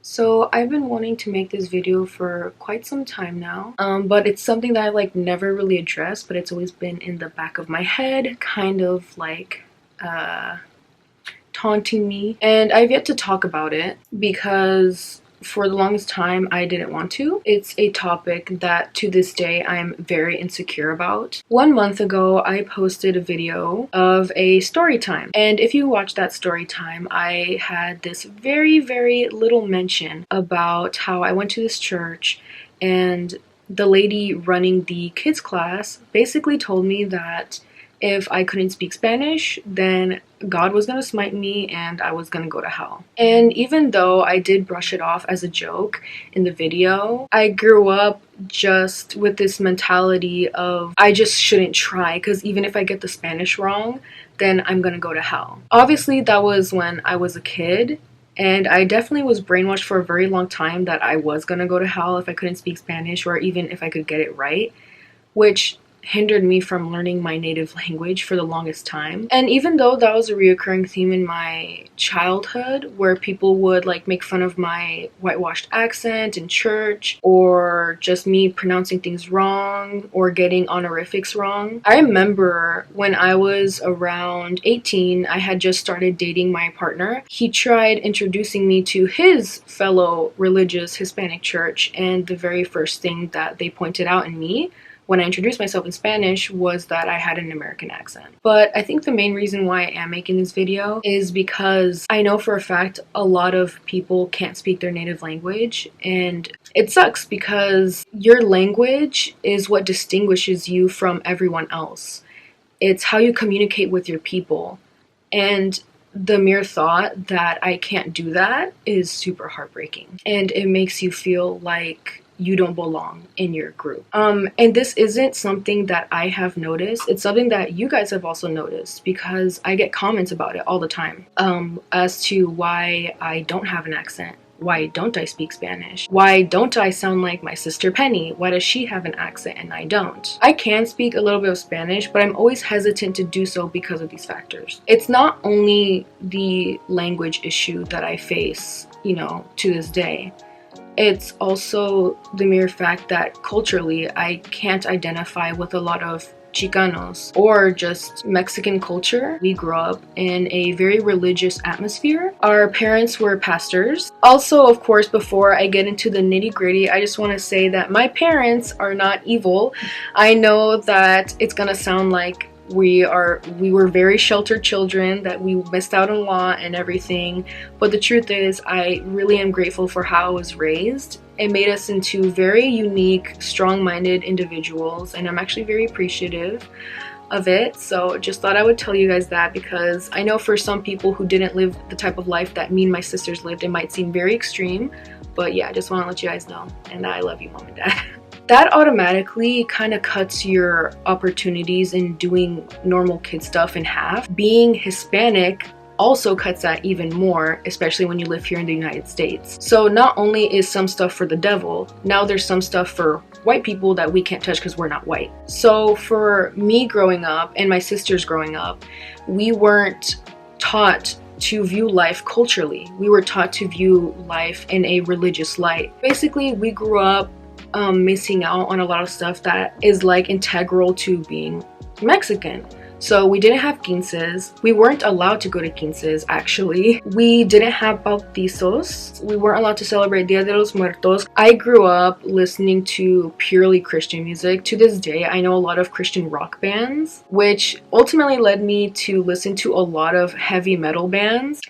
So I've been wanting to make this video for quite some time now, but it's something that I never really addressed, but it's always been in the back of my head, kind of taunting me, and I've yet to talk about it because for the longest time I didn't want to. It's a topic that to this day I'm very insecure about. 1 month ago I posted a video of a story time, and if you watch that story time, I had this very little mention about how I went to this church and the lady running the kids class basically told me that if I couldn't speak Spanish, then God was gonna smite me and I was gonna go to hell. And even though I did brush it off as a joke in the video, I grew up just with this mentality of I just shouldn't try, because even if I get the Spanish wrong, then I'm gonna go to hell. Obviously, that was when I was a kid, and I definitely was brainwashed for a very long time that I was gonna go to hell if I couldn't speak Spanish, or even if I could get it right, which hindered me from learning my native language for the longest time. And even though that was a reoccurring theme in my childhood, where people would make fun of my whitewashed accent in church, or just me pronouncing things wrong or getting honorifics wrong, I remember when I was around 18, I had just started dating my partner. He tried introducing me to his fellow religious Hispanic church, and the very first thing that they pointed out in me when I introduced myself in Spanish was that I had an American accent. But I think the main reason why I am making this video is because I know for a fact a lot of people can't speak their native language, and it sucks because your language is what distinguishes you from everyone else. It's how you communicate with your people, and the mere thought that I can't do that is super heartbreaking, and it makes you feel like you don't belong in your group. And this isn't something that I have noticed. It's something that you guys have also noticed, because I get comments about it all the time, as to why I don't have an accent. Why don't I speak Spanish? Why don't I sound like my sister Penny? Why does she have an accent and I don't? I can speak a little bit of Spanish, but I'm always hesitant to do so because of these factors. It's not only the language issue that I face, to this day. It's also the mere fact that culturally I can't identify with a lot of Chicanos or just Mexican culture. We grew up in a very religious atmosphere. Our parents were pastors. Also, of course, before I get into the nitty-gritty, I just want to say that my parents are not evil. I know that it's gonna sound like we were very sheltered children, that we missed out on law and everything, but the truth is I really am grateful for how I was raised. It made us into very unique, strong-minded individuals, and I'm actually very appreciative of it. So just thought I would tell you guys that, because I know for some people who didn't live the type of life that me and my sisters lived, it might seem very extreme, but yeah, I just want to let you guys know, and I love you, Mom and Dad. That automatically kind of cuts your opportunities in doing normal kid stuff in half. Being Hispanic also cuts that even more, especially when you live here in the United States. So not only is some stuff for the devil, now there's some stuff for white people that we can't touch because we're not white. So for me growing up and my sisters growing up, we weren't taught to view life culturally. We were taught to view life in a religious light. Basically, we grew up missing out on a lot of stuff that is integral to being Mexican. So we didn't have quinces. We weren't allowed to go to quinces, actually. We didn't have bautizos. We weren't allowed to celebrate Dia de los Muertos. I grew up listening to purely Christian music. To this day, I know a lot of Christian rock bands, which ultimately led me to listen to a lot of heavy metal bands.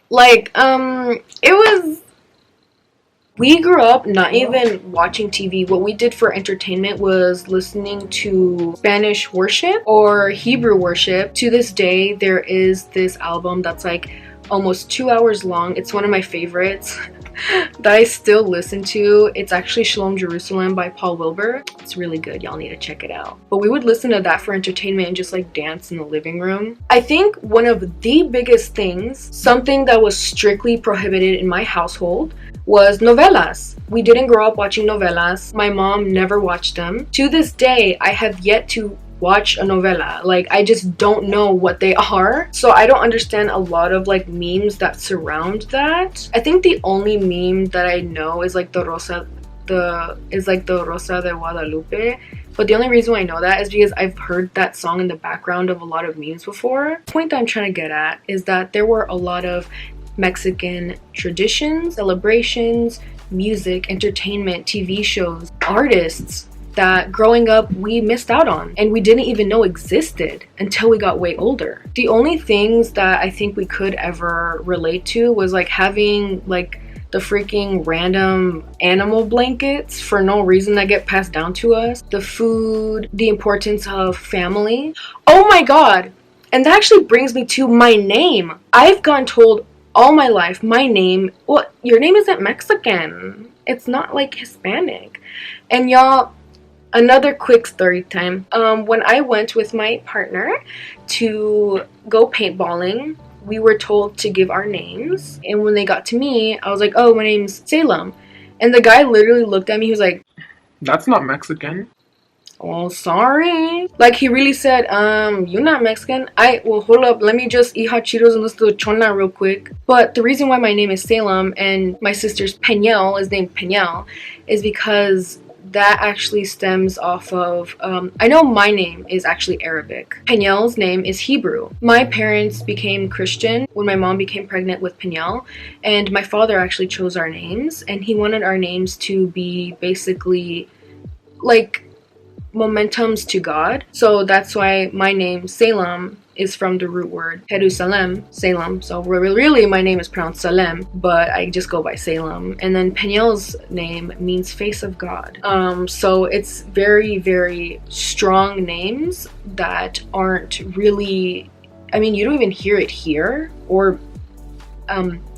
We grew up not even watching TV. What we did for entertainment was listening to Spanish worship or Hebrew worship. To this day, there is this album that's almost 2 hours long. It's one of my favorites that I still listen to. It's actually Shalom Jerusalem by Paul Wilbur. It's really good. Y'all need to check it out. But we would listen to that for entertainment and just dance in the living room. I think one of the biggest things, something that was strictly prohibited in my household, was novelas. We didn't grow up watching novelas. My mom never watched them. To this day, I have yet to watch a novela. Like, I just don't know what they are. So I don't understand a lot of like memes that surround that. I think the only meme that I know is like the Rosa de Guadalupe. But the only reason why I know that is because I've heard that song in the background of a lot of memes before. The point that I'm trying to get at is that there were a lot of Mexican traditions, celebrations, music, entertainment, TV shows, artists that growing up we missed out on and we didn't even know existed until we got way older. The only things that I think we could ever relate to was like having like the freaking random animal blankets for no reason that get passed down to us, the food, the importance of family. Oh my god! And that actually brings me to my name. I've gotten told all my life my name, well, your name isn't Mexican. It's not like Hispanic. And y'all, another quick story time. When I went with my partner to go paintballing, we were told to give our names, and when they got to me, I was like, oh, my name's Salem. And the guy literally looked at me, he was like, that's not Mexican. Oh, sorry. Like, he really said, you're not Mexican. Well, hold up, let me just eat hot Cheetos and listen to chona real quick. But the reason why my name is Salem and my sister's Peñel is named Peñel is because that actually stems off of, I know my name is actually Arabic. Peñel's name is Hebrew. My parents became Christian when my mom became pregnant with Peñel, and my father actually chose our names, and he wanted our names to be basically like momentums to God. So that's why my name, Salem, is from the root word Jerusalem, Salem. So really my name is pronounced Salem, but I just go by Salem. And then Peñel's name means face of God. So it's very, very strong names that aren't really, I mean, you don't even hear it here or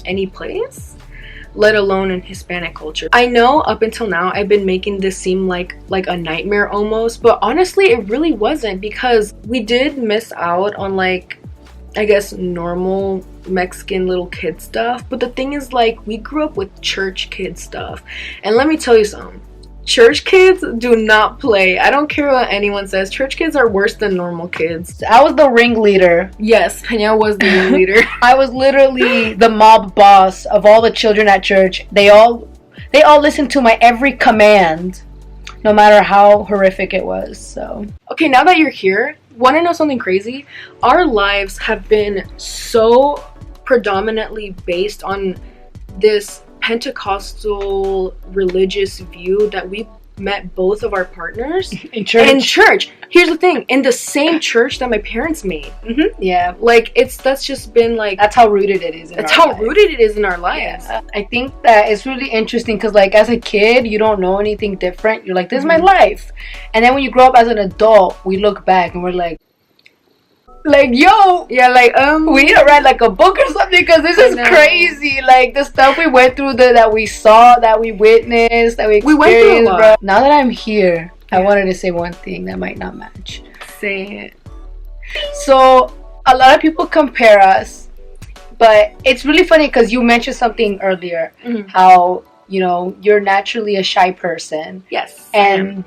any place, let alone in Hispanic culture. I know up until now I've been making this seem like a nightmare almost, but honestly it really wasn't, because we did miss out on like, I guess, normal Mexican little kid stuff. But the thing is, like, we grew up with church kid stuff, and let me tell you something. Church kids do not play. I don't care what anyone says. Church kids are worse than normal kids. I was the ringleader. Yes, Peña was the ringleader. I was literally the mob boss of all the children at church. They all listened to my every command, no matter how horrific it was. So okay, now that you're here, want to know something crazy? Our lives have been so predominantly based on this Pentecostal religious view that we met both of our partners in church. Here's the thing, in the same church that my parents made. Yeah, like that's just been like, that's how rooted it is. Rooted it is in our lives. Yeah. I think that it's really interesting because, like, as a kid, you don't know anything different. You're like, this is my life, and then when you grow up as an adult, we look back and we're like, yo, yeah, like, we need to write like a book or something, because this is crazy. Like, the stuff we went through, that we saw, that we witnessed, that we experienced, went through a lot. Bro. Now that I'm here, I wanted to say one thing that might not match. Say it. So a lot of people compare us, but it's really funny because you mentioned something earlier, how, you know, you're naturally a shy person. Yes. And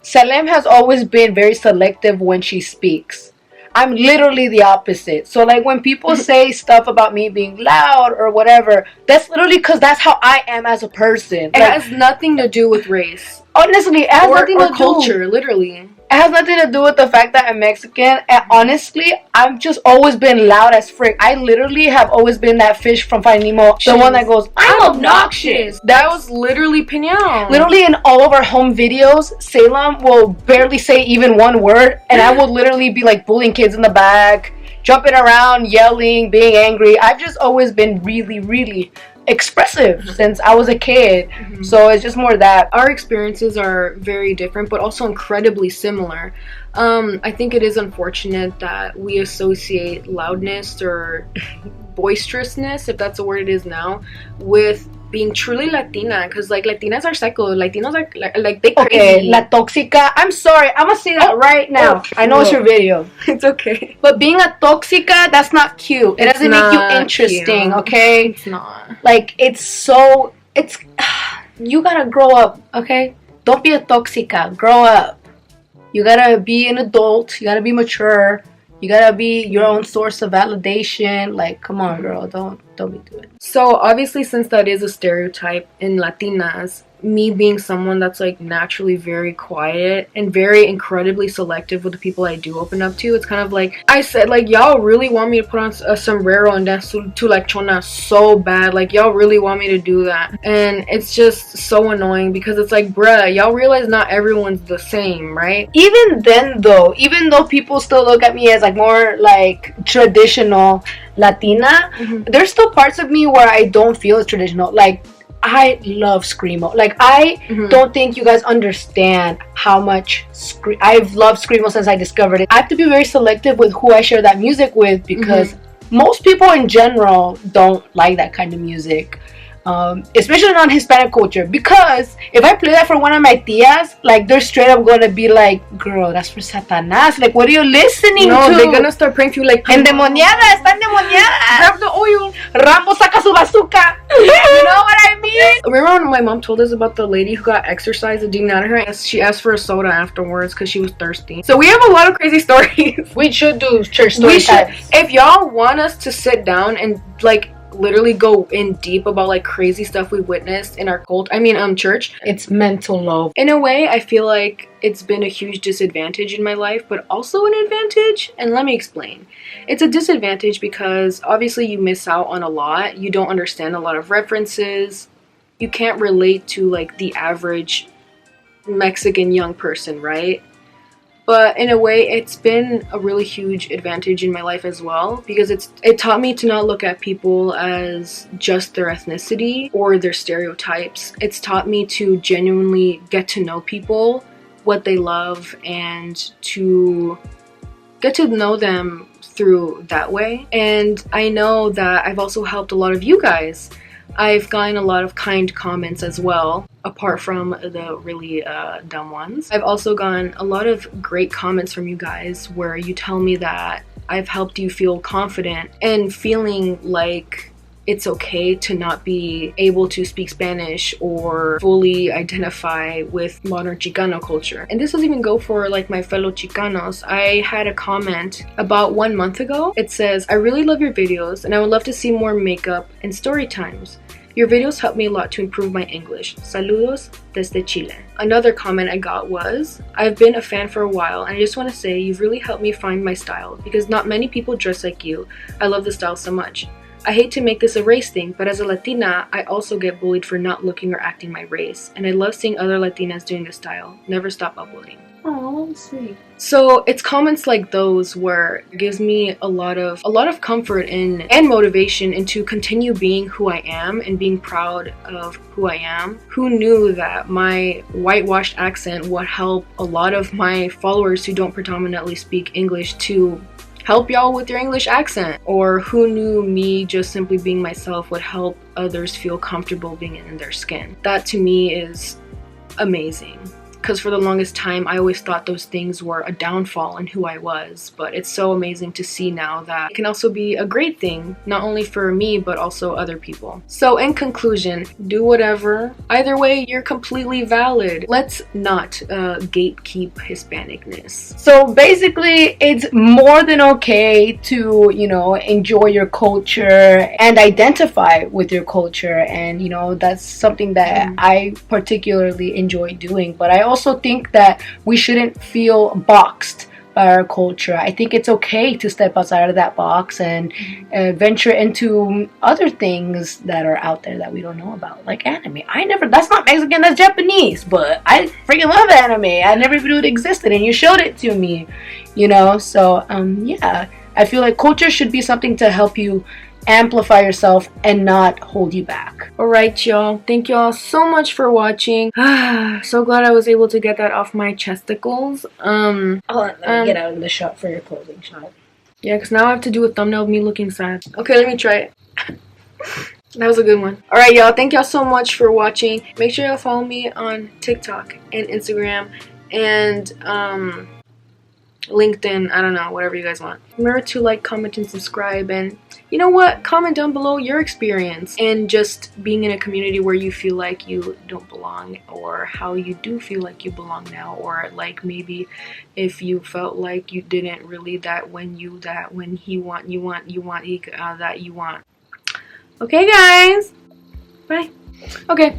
Salem has always been very selective when she speaks. I'm literally the opposite. So, like, when people say stuff about me being loud or whatever, that's literally because that's how I am as a person. It has nothing to do with race. Honestly, it has nothing to do with culture, literally. It has nothing to do with the fact that I'm Mexican. And honestly, I've just always been loud as frick. I literally have always been that fish from Finding Nemo. The one that goes, I'm obnoxious. That was literally Peña. Literally in all of our home videos, Salem will barely say even one word. And I will literally be like bullying kids in the back, jumping around, yelling, being angry. I've just always been really, really expressive since I was a kid. So it's just more that our experiences are very different but also incredibly similar. I think it is unfortunate that we associate loudness or boisterousness, if that's the word it is now, with being truly Latina, because like Latinas are psycho. Latinos are like they crazy. Okay, la tóxica. I'm sorry, I'm gonna say that right now. I know it's your video. It's okay. But being a tóxica, that's not cute. It doesn't make you interesting, cute. Okay? It's not. Like, it's you gotta grow up, okay? Don't be a tóxica. Grow up. You gotta be an adult. You gotta be mature. You gotta be your own source of validation. Like, come on, girl, don't be doing it. So obviously, since that is a stereotype in Latinas, me being someone that's like naturally very quiet and very incredibly selective with the people I do open up to, it's kind of like I said, like, y'all really want me to put on a sombrero and dance to like chona so bad, like y'all really want me to do that, and it's just so annoying because it's like, bruh, y'all realize not everyone's the same, right? Even then, though, even though people still look at me as like more like traditional Latina, there's still parts of me where I don't feel as traditional. Like, I love Screamo. Like, I don't think you guys understand how much I've loved Screamo since I discovered it. I have to be very selective with who I share that music with because most people in general don't like that kind of music. Especially non-Hispanic culture, because if I play that for one of my tias, like, they're straight up gonna be like, girl, that's for Satanás, like, what are you listening to? No, they're gonna start praying for you like, endemoniada, está endemoniada, grab the oil, Rambo saca su bazooka. You know what I mean? Remember when my mom told us about the lady who got exercised and out of her, and she asked for a soda afterwards because she was thirsty? So we have a lot of crazy stories. We should do church story types. If y'all want us to sit down and like literally go in deep about like crazy stuff we witnessed in our church, it's mental low. In a way, I feel like it's been a huge disadvantage in my life, but also an advantage, and let me explain. It's a disadvantage because obviously you miss out on a lot. You don't understand a lot of references. You can't relate to like the average Mexican young person, right? But in a way, it's been a really huge advantage in my life as well, because it taught me to not look at people as just their ethnicity or their stereotypes. It's taught me to genuinely get to know people, what they love, and to get to know them through that way. And I know that I've also helped a lot of you guys. I've gotten a lot of kind comments as well, apart from the really dumb ones. I've also gotten a lot of great comments from you guys where you tell me that I've helped you feel confident and feeling like it's okay to not be able to speak Spanish or fully identify with modern Chicano culture. And this doesn't even go for like my fellow Chicanos. I had a comment about 1 month ago. It says, I really love your videos and I would love to see more makeup and story times. Your videos help me a lot to improve my English. Saludos desde Chile. Another comment I got was, I've been a fan for a while and I just want to say you've really helped me find my style because not many people dress like you. I love the style so much. I hate to make this a race thing, but as a Latina, I also get bullied for not looking or acting my race. And I love seeing other Latinas doing this style. Never stop uploading. Oh, sweet. So it's comments like those where it gives me a lot of comfort and motivation and to continue being who I am and being proud of who I am. Who knew that my whitewashed accent would help a lot of my followers who don't predominantly speak English to help y'all with your English accent? Or who knew me just simply being myself would help others feel comfortable being in their skin? That to me is amazing. Because for the longest time, I always thought those things were a downfall in who I was. But it's so amazing to see now that it can also be a great thing, not only for me, but also other people. So in conclusion, do whatever. Either way, you're completely valid. Let's not gatekeep Hispanicness. So basically, it's more than okay to, enjoy your culture and identify with your culture. And, that's something that I particularly enjoy doing. But I also think that we shouldn't feel boxed by our culture. I think it's okay to step outside of that box and venture into other things that are out there that we don't know about, like anime. That's not Mexican, that's Japanese, but I freaking love anime. I never knew it existed and you showed it to me, So, yeah, I feel like culture should be something to help you amplify yourself and not hold you back. Alright, y'all, thank y'all so much for watching. So glad I was able to get that off my chesticles. Let me get out of the shot for your closing shot. Yeah, because now I have to do a thumbnail of me looking sad. Okay, let me try it. That was a good one. Alright, y'all, thank y'all so much for watching. Make sure y'all follow me on TikTok and Instagram and LinkedIn. I don't know, whatever you guys want. Remember to like, comment, and subscribe, and you know what, comment down below your experience and just being in a community where you feel like you don't belong, or how you do feel like you belong now, or like maybe if you felt like you didn't really that when he want that you want. Okay guys, bye. Okay.